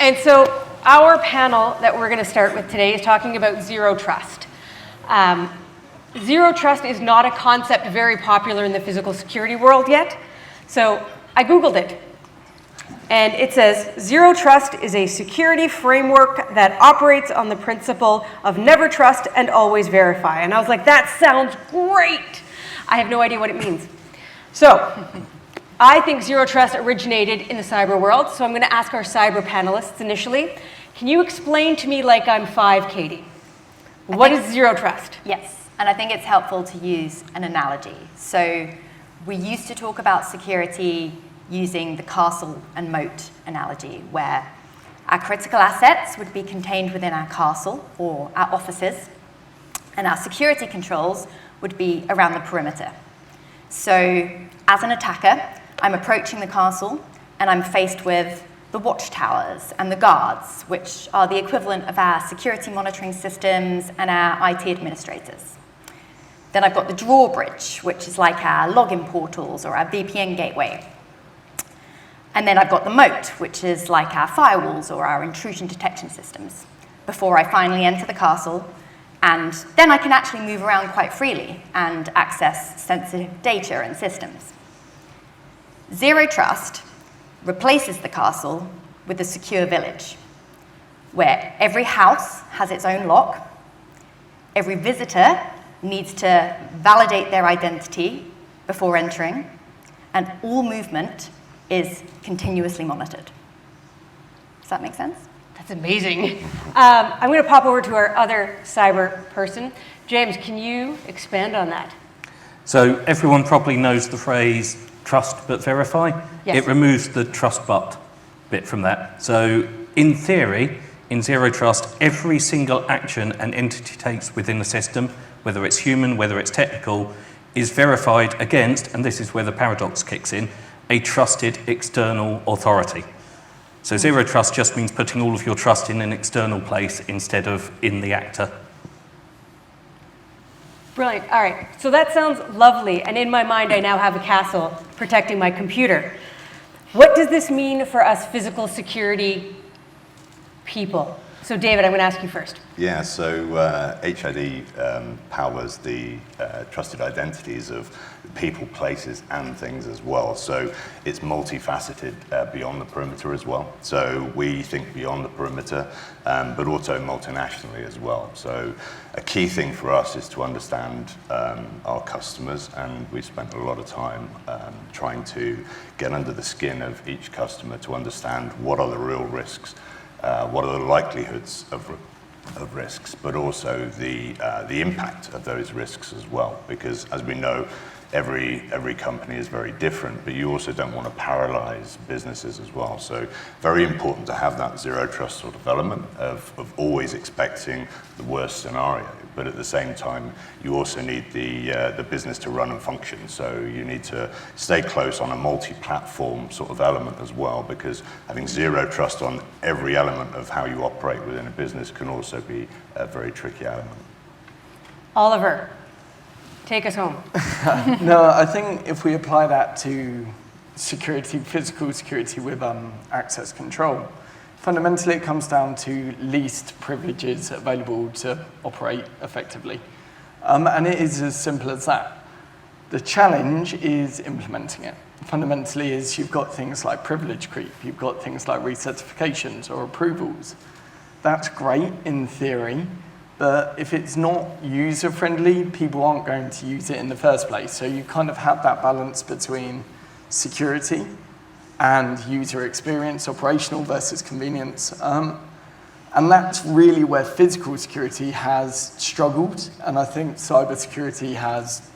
And so our panel that we're going to start with today is talking about zero trust. Zero trust is not a concept very popular in the physical security world yet. So I Googled it. And it says, zero trust is a security framework that operates on the principle of never trust and always verify. And I was like, that sounds great. I have no idea what it means. So I think zero trust originated in the cyber world. So I'm going to ask our cyber panelists initially, can you explain to me like I'm 5, Katie? What is zero trust? Yes, and I think it's helpful to use an analogy. So we used to talk about security using the castle and moat analogy, where our critical assets would be contained within our castle or our offices, and our security controls would be around the perimeter. So as an attacker, I'm approaching the castle and I'm faced with the watchtowers and the guards, which are the equivalent of our security monitoring systems and our IT administrators. Then I've got the drawbridge, which is like our login portals or our VPN gateway. And then I've got the moat, which is like our firewalls or our intrusion detection systems, before I finally enter the castle. And then I can actually move around quite freely and access sensitive data and systems. Zero trust replaces the castle with a secure village, where every house has its own lock, every visitor needs to validate their identity before entering, and all movement is continuously monitored. Does that make sense? That's amazing. I'm going to pop over to our other cyber person. James, can you expand on that? So everyone probably knows the phrase trust but verify. Yes. It removes the trust but bit from that. So in theory, in zero trust, every single action an entity takes within the system, whether it's human, whether it's technical, is verified against, and this is where the paradox kicks in, a trusted external authority. So zero trust just means putting all of your trust in an external place instead of in the actor. Brilliant. All right. So that sounds lovely. And in my mind, I now have a castle protecting my computer. What does this mean for us physical security people? So David, I'm going to ask you first. Yeah, so HID powers the trusted identities of people, places, and things as well. So it's multifaceted beyond the perimeter as well. So we think beyond the perimeter, but also multinationally as well. So a key thing for us is to understand our customers, and we've spent a lot of time trying to get under the skin of each customer to understand what are the real risks, what are the likelihoods of risks, but also the impact of those risks as well. Because as we know, every company is very different, but you also don't want to paralyze businesses as well. So very important to have that zero trust sort of element of always expecting the worst scenario. But at the same time, you also need the business to run and function. So you need to stay close on a multi-platform sort of element as well, because having zero trust on every element of how you operate within a business can also be a very tricky element. Oliver, take us home. No, I think if we apply that to security, physical security with access control, fundamentally it comes down to least privileges available to operate effectively. And it is as simple as that. The challenge is implementing it. Fundamentally is you've got things like privilege creep, you've got things like recertifications or approvals. That's great in theory, but if it's not user-friendly, people aren't going to use it in the first place. So you kind of have that balance between security and user experience, operational versus convenience. And that's really where physical security has struggled, and I think cybersecurity has,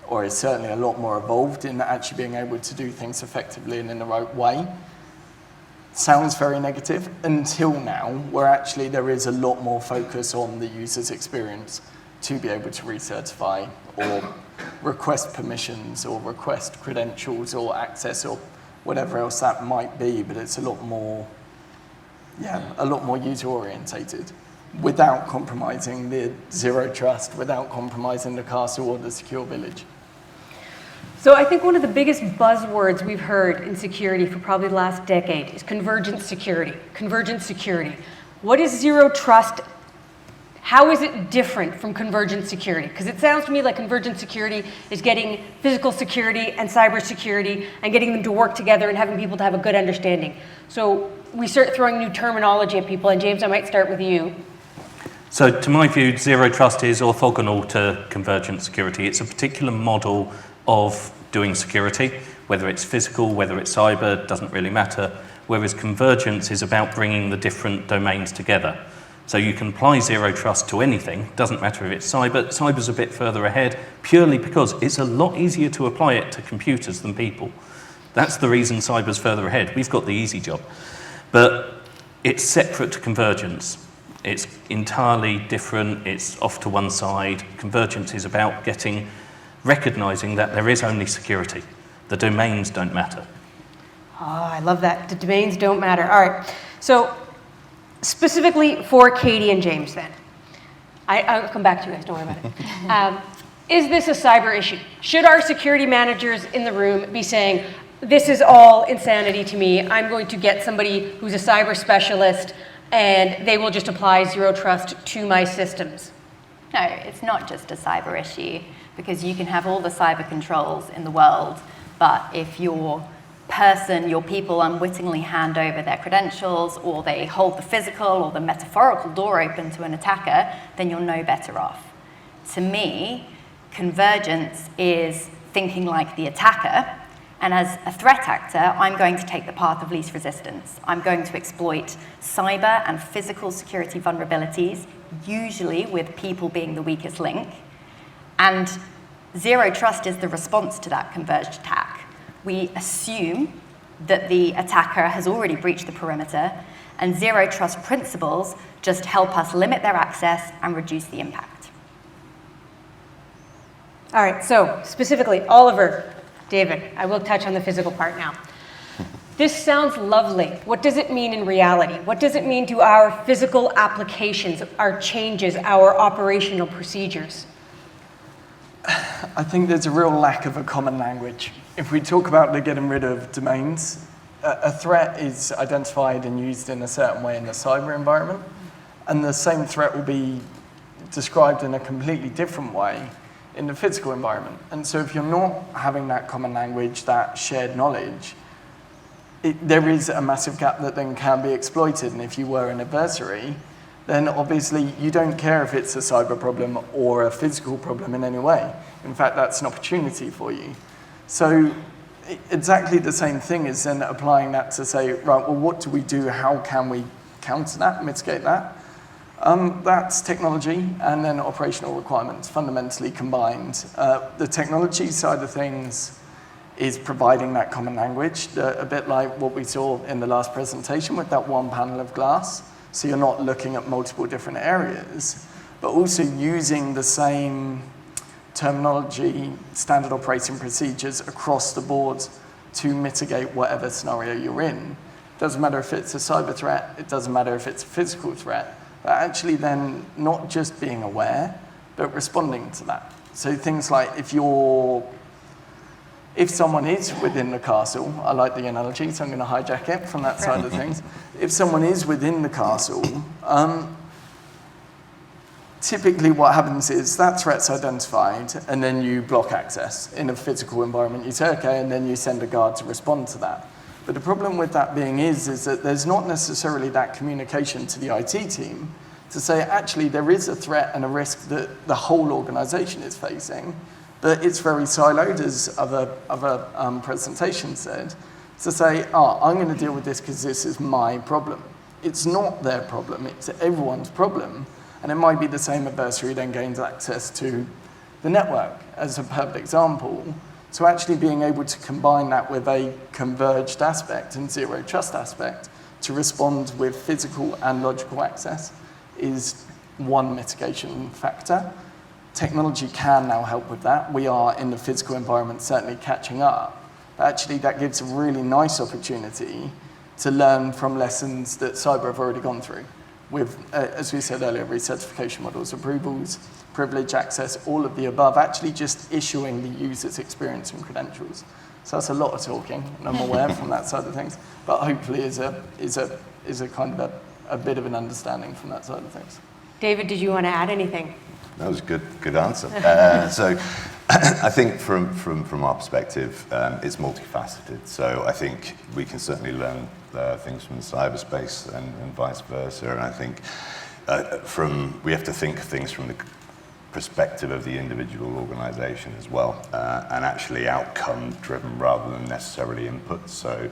or is certainly a lot more evolved in actually being able to do things effectively and in the right way. Sounds very negative until now, where actually there is a lot more focus on the user's experience to be able to recertify or request permissions or request credentials or access or whatever else that might be, but it's a lot more user orientated without compromising the zero trust, without compromising the castle or the secure village. So I think one of the biggest buzzwords we've heard in security for probably the last decade is convergent security, convergent security. What is zero trust? How is it different from convergent security? Because it sounds to me like convergent security is getting physical security and cyber security and getting them to work together and having people to have a good understanding. So we start throwing new terminology at people, and James, I might start with you. So to my view, zero trust is orthogonal to convergent security. It's a particular model of doing security, whether it's physical, whether it's cyber, doesn't really matter, whereas convergence is about bringing the different domains together. So you can apply zero trust to anything, doesn't matter if it's cyber. Cyber's a bit further ahead, purely because it's a lot easier to apply it to computers than people. That's the reason cyber's further ahead. We've got the easy job. But it's separate to convergence. It's entirely different, it's off to one side. Convergence is about recognizing that there is only security. The domains don't matter. Oh, I love that. The domains don't matter. All right. So specifically for Katie and James then. I'll come back to you guys, don't worry about it. Is this a cyber issue? Should our security managers in the room be saying, this is all insanity to me, I'm going to get somebody who's a cyber specialist and they will just apply zero trust to my systems? No, it's not just a cyber issue, because you can have all the cyber controls in the world, but if your people unwittingly hand over their credentials, or they hold the physical or the metaphorical door open to an attacker, then you're no better off. To me, convergence is thinking like the attacker, and as a threat actor, I'm going to take the path of least resistance. I'm going to exploit cyber and physical security vulnerabilities, usually with people being the weakest link. And zero trust is the response to that converged attack. We assume that the attacker has already breached the perimeter, and zero trust principles just help us limit their access and reduce the impact. All right, so specifically, Oliver, David, I will touch on the physical part now. This sounds lovely. What does it mean in reality? What does it mean to our physical applications, our changes, our operational procedures? I think there's a real lack of a common language. If we talk about getting rid of domains, a threat is identified and used in a certain way in the cyber environment, and the same threat will be described in a completely different way in the physical environment. And so if you're not having that common language, that shared knowledge, there is a massive gap that then can be exploited. And if you were an adversary, then obviously you don't care if it's a cyber problem or a physical problem in any way. In fact, that's an opportunity for you. So exactly the same thing is then applying that to say, right, well, what do we do? How can we counter that, mitigate that? That's technology and then operational requirements fundamentally combined. The technology side of things is providing that common language, a bit like what we saw in the last presentation with that one panel of glass. So you're not looking at multiple different areas, but also using the same terminology, standard operating procedures across the board to mitigate whatever scenario you're in. Doesn't matter if it's a cyber threat, it doesn't matter if it's a physical threat, but actually then not just being aware, but responding to that. So things like if someone is within the castle, I like the analogy, so I'm going to hijack it from that side of things. If someone is within the castle, typically what happens is that threat's identified, and then you block access in a physical environment. You say, okay, and then you send a guard to respond to that. But the problem with that being is that there's not necessarily that communication to the IT team to say, actually, there is a threat and a risk that the whole organization is facing, but it's very siloed, as other presentations said, to say, I'm going to deal with this because this is my problem. It's not their problem, it's everyone's problem. And it might be the same adversary then gains access to the network, as a perfect example. So actually being able to combine that with a converged aspect and zero trust aspect to respond with physical and logical access is one mitigation factor. Technology can now help with that. We are in the physical environment certainly catching up. But actually that gives a really nice opportunity to learn from lessons that cyber have already gone through. with, as we said earlier, recertification models, approvals, privilege access, all of the above, actually just issuing the user's experience and credentials. So that's a lot of talking, and I'm aware from that side of things, but hopefully is a kind of a bit of an understanding from that side of things. David, did you want to add anything? That was a good answer. So I think from our perspective, it's multifaceted. So I think we can certainly learn things from the cyberspace and vice versa. And I think we have to think of things from the perspective of the individual organization as well, and actually outcome driven rather than necessarily input. So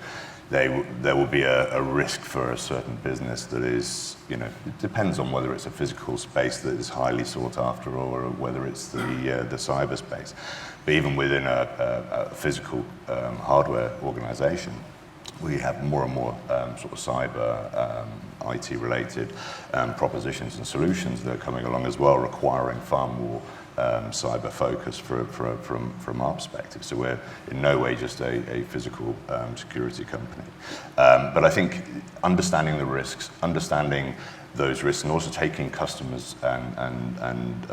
there will be a risk for a certain business that is, it depends on whether it's a physical space that is highly sought after or whether it's the cyberspace. But even within a physical hardware organization, we have more and more sort of cyber IT-related propositions and solutions that are coming along as well, requiring far more cyber focus from our perspective. So we're in no way just a physical security company. But I think understanding the risks, understanding those risks, and also taking customers and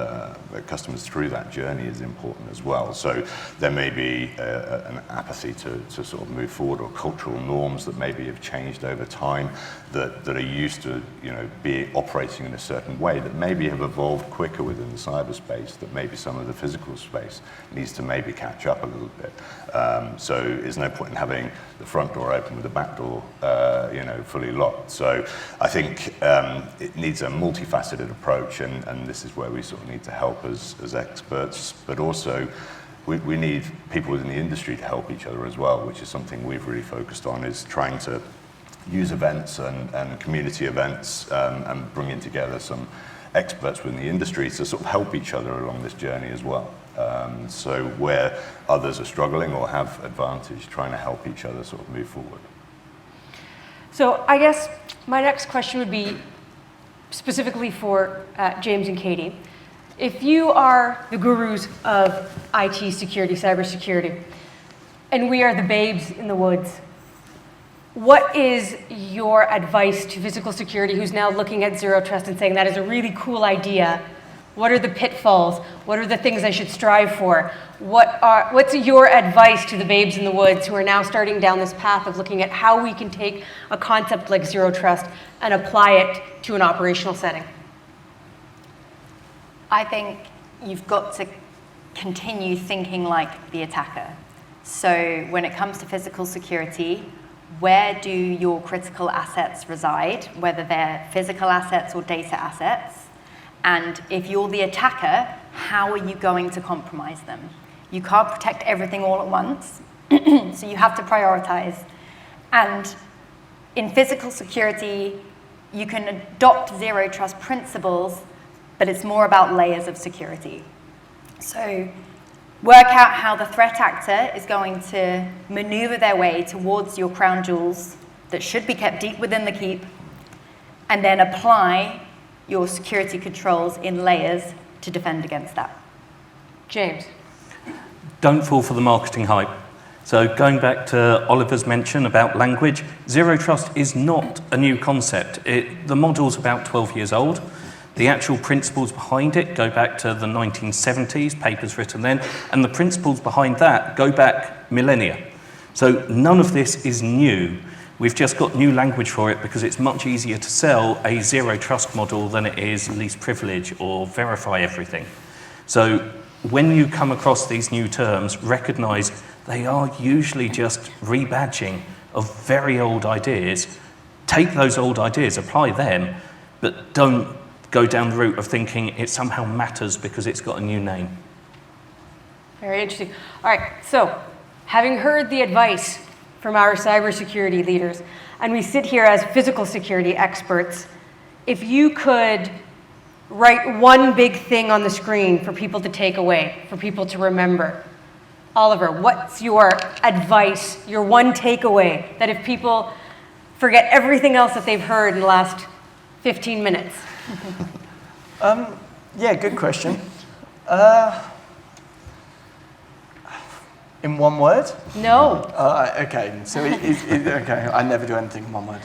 customers through that journey is important as well. So there may be an apathy to sort of move forward, or cultural norms that maybe have changed over time that are used to be operating in a certain way that maybe have evolved quicker within the cyberspace that maybe some of the physical space needs to maybe catch up a little bit. So there's no point in having the front door open with the back door fully locked. So I think it needs a multifaceted approach, and this is where we sort of need to help as experts, but also we need people within the industry to help each other as well, which is something we've really focused on, is trying to use events and community events and bringing together some experts within the industry to sort of help each other along this journey as well. So where others are struggling or have advantage, trying to help each other sort of move forward. So I guess my next question would be specifically for James and Katie. If you are the gurus of IT security, cybersecurity, and we are the babes in the woods, what is your advice to physical security who's now looking at Zero Trust and saying that is a really cool idea? What are the pitfalls? What are the things I should strive for? What's your advice to the babes in the woods who are now starting down this path of looking at how we can take a concept like Zero Trust and apply it to an operational setting? I think you've got to continue thinking like the attacker. So when it comes to physical security, where do your critical assets reside, whether they're physical assets or data assets? And if you're the attacker, how are you going to compromise them? You can't protect everything all at once, so you have to prioritize. And in physical security, you can adopt Zero Trust principles, but it's more about layers of security. So work out how the threat actor is going to maneuver their way towards your crown jewels that should be kept deep within the keep, and then apply your security controls in layers to defend against that. James. Don't fall for the marketing hype. So going back to Oliver's mention about language, Zero Trust is not a new concept. The model's about 12 years old. The actual principles behind it go back to the 1970s, papers written then, and the principles behind that go back millennia. So none of this is new. We've just got new language for it because it's much easier to sell a Zero Trust model than it is least privilege or verify everything. So when you come across these new terms, recognize they are usually just rebadging of very old ideas. Take those old ideas, apply them, but don't go down the route of thinking it somehow matters because it's got a new name. Very interesting. All right, so having heard the advice from our cybersecurity leaders, and we sit here as physical security experts, if you could write one big thing on the screen for people to take away, for people to remember, Oliver, what's your advice, your one takeaway, that if people forget everything else that they've heard in the last 15 minutes? Yeah, good question. In one word? No. Okay, so okay, I never do anything in one word.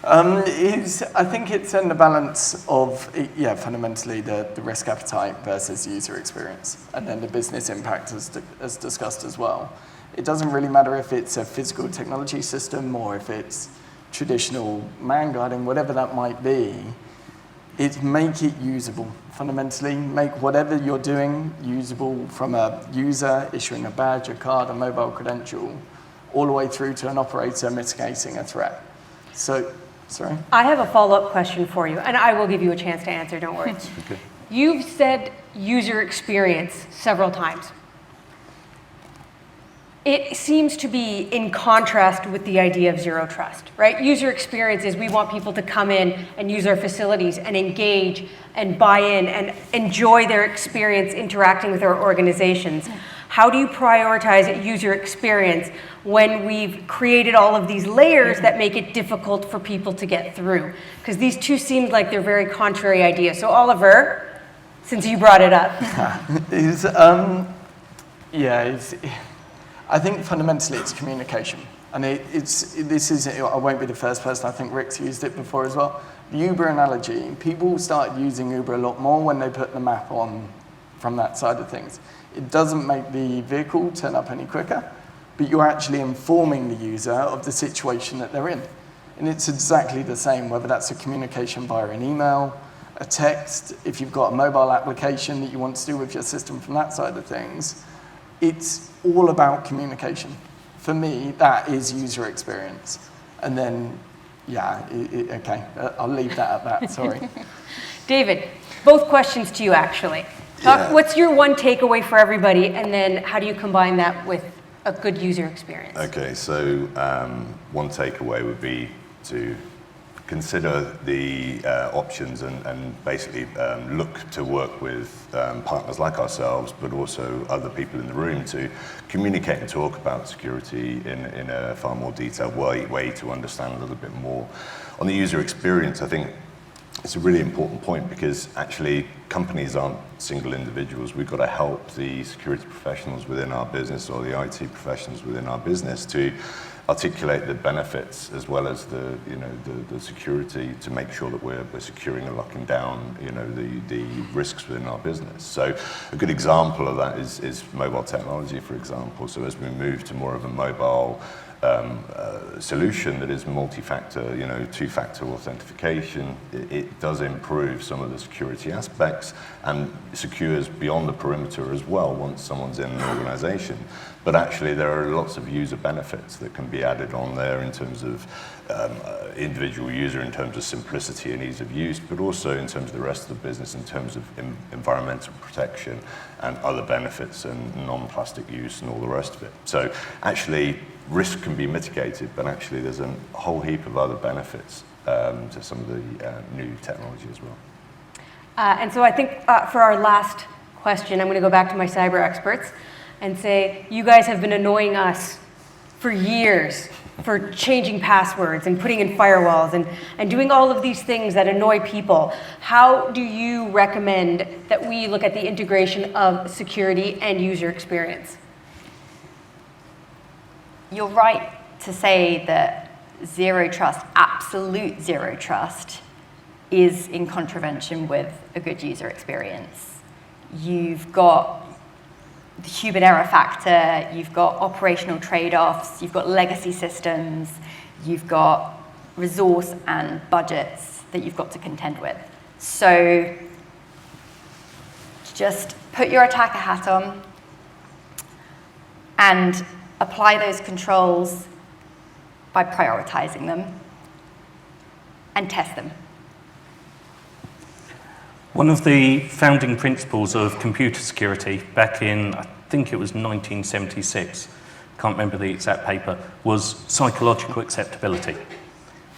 I think it's in the balance of, yeah, fundamentally the risk appetite versus user experience, and then the business impact as discussed as well. It doesn't really matter if it's a physical technology system or if it's traditional man guiding, whatever that might be. It's make it usable. Fundamentally, make whatever you're doing usable, from a user issuing a badge, a card, a mobile credential, all the way through to an operator mitigating a threat. So, sorry? I have a follow-up question for you, and I will give you a chance to answer, don't worry. Okay. You've said user experience several times. It seems to be in contrast with the idea of zero trust, right? User experience is we want people to come in and use our facilities and engage and buy in and enjoy their experience interacting with our organizations. How do you prioritize user experience when we've created all of these layers that make it difficult for people to get through? Because these two seem like they're very contrary ideas. So Oliver, since you brought it up. I think fundamentally it's communication. And I won't be the first person, I think Rick's used it before as well. The Uber analogy, people started using Uber a lot more when they put the map on from that side of things. It doesn't make the vehicle turn up any quicker, but you're actually informing the user of the situation that they're in. And it's exactly the same, whether that's a communication via an email, a text, if you've got a mobile application that you want to do with your system from that side of things. It's all about communication. For me, that is user experience. And then, yeah, okay, I'll leave that at that, sorry. David, both questions to you actually. What's your one takeaway for everybody, and then how do you combine that with a good user experience? Okay, so one takeaway would be to consider the options and basically look to work with partners like ourselves, but also other people in the room to communicate and talk about security in a far more detailed way to understand a little bit more. On the user experience, I think it's a really important point, because actually companies aren't single individuals. We've got to help the security professionals within our business, or the IT professionals within our business, to articulate the benefits as well as the security, to make sure that we're securing and locking down the risks within our business. So a good example of that is mobile technology, for example. So as we move to more of a mobile solution that is multi-factor, two-factor authentication, it does improve some of the security aspects and secures beyond the perimeter as well once someone's in an organization. But actually there are lots of user benefits that can be added on there in terms of individual user, in terms of simplicity and ease of use, but also in terms of the rest of the business, in terms of environmental protection and other benefits and non-plastic use and all the rest of it. So actually risk can be mitigated, but actually there's a whole heap of other benefits to some of the new technology as well. And so I think for our last question, I'm going to go back to my cyber experts and say, you guys have been annoying us for years for changing passwords and putting in firewalls and doing all of these things that annoy people. How do you recommend that we look at the integration of security and user experience? You're right to say that zero trust, absolute zero trust, is in contravention with a good user experience. You've got the human error factor, you've got operational trade-offs, you've got legacy systems, you've got resource and budgets that you've got to contend with. So just put your attacker hat on and apply those controls by prioritizing them and test them. One of the founding principles of computer security back in, I think it was 1976, can't remember the exact paper, was psychological acceptability.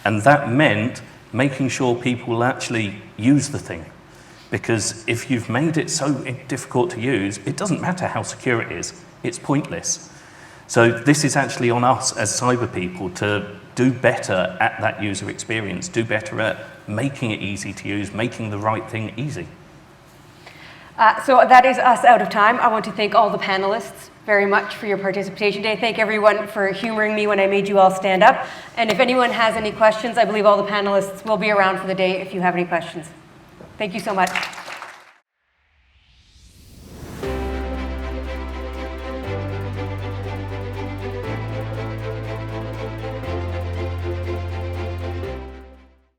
And that meant making sure people will actually use the thing. Because if you've made it so difficult to use, it doesn't matter how secure it is, it's pointless. So this is actually on us as cyber people to do better at that user experience, do better at making it easy to use, making the right thing easy. So that is us out of time. I want to thank all the panelists very much for your participation today. Thank everyone for humoring me when I made you all stand up. And if anyone has any questions, I believe all the panelists will be around for the day if you have any questions. Thank you so much.